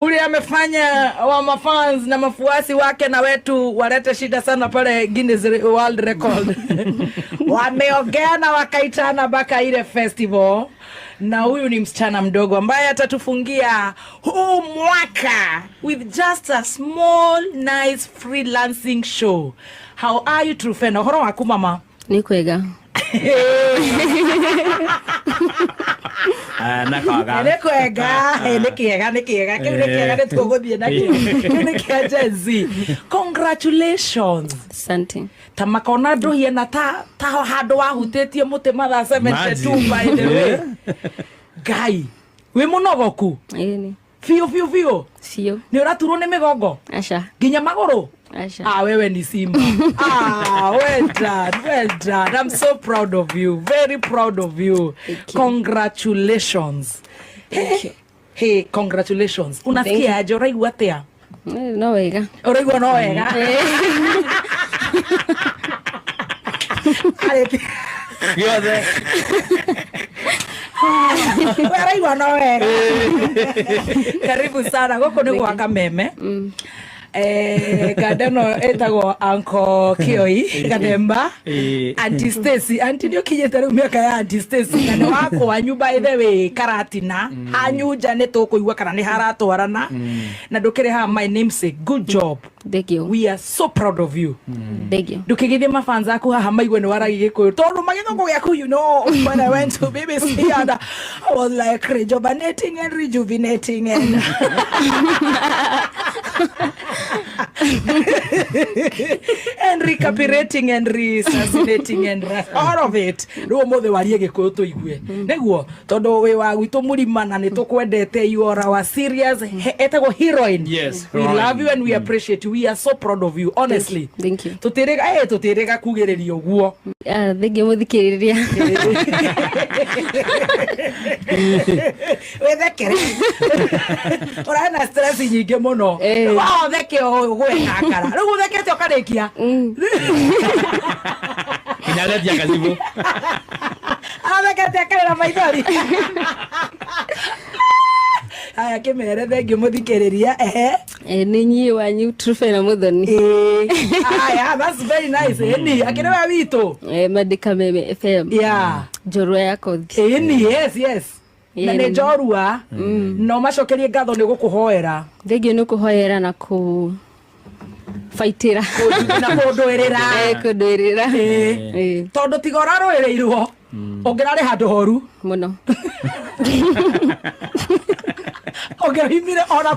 Uli amefanya wa mafans na mafuasi wake na wetu walete shida sana pale Guinness World Record. Wameongea na wakaitana mpaka ile festival. Na huyu ni msichana mdogo ambaye atatufungia huu mwaka with just a small nice freelancing show. How are you, Trufena? Horo waku mama? Ni kwega. Congratulations. Asante. Tamakona ndo hiena ta hado wahutetie mute mathaa 72 by the way. Guy, we munogoku? Ni. Fio. Fio. Ni uraturwo ni migongo? Asha. Ginya maguru? Asha. Wewe ni Simba. Well done. I'm so proud of you. Very proud of you. Congratulations. Thank you. Hey, congratulations. Unasikia aje? Uraigua atia? No wega. Uraigua no wega? Yode. Uraigua no wega? Karibu sana. Goko ni gwa Kameme. Gadano etago Uncle Kioi Gademba Auntie Stacy Auntie ndio kijeta rĩu miaka ya Auntie Stacy na wako wa nyumba ithewe Karatina anyuja netokuigua kana ni haratwarana na ndukire ha my namesake. Good job. Thank you. We are so proud of you. Thank you. Ndukigithie mafans aku haha maigwe ni waragi Gikuyu tondu magithongo gyaku, you know, when I went to BBC and I was like rejuvenating and and recapitulating and resuscitating and all of it. No mothe warie Gikuyu tuigue neguo tondu we wa gwitu murima na nitukwendete. You are our serious etagwo heroine. Yes, we love you and we appreciate you. We are so proud of you, honestly. Thank you. Tutirega kugiriria uguo. Thank you muthikiriria. We thekere urana stress nyingi muno wa theke gwe nakara riu thekete ukarikia Kinyaretia kazibu. thekete akarera maithori. Aya kimere thengi muthikiriria Ni nyi wanyu Trufena Muthoni. Aya, that's very nice. Ni akire wa witu Madika Meme FM. Yeah. Jorua yako. Ni yes. Na ne jorua no macokerie ngatho ni gukuhoera. Thank you nukuhoera na ku faitira na kundwirira kundwirira tondu tigora rwirirwo ongirari handu horu muno ongehimire ona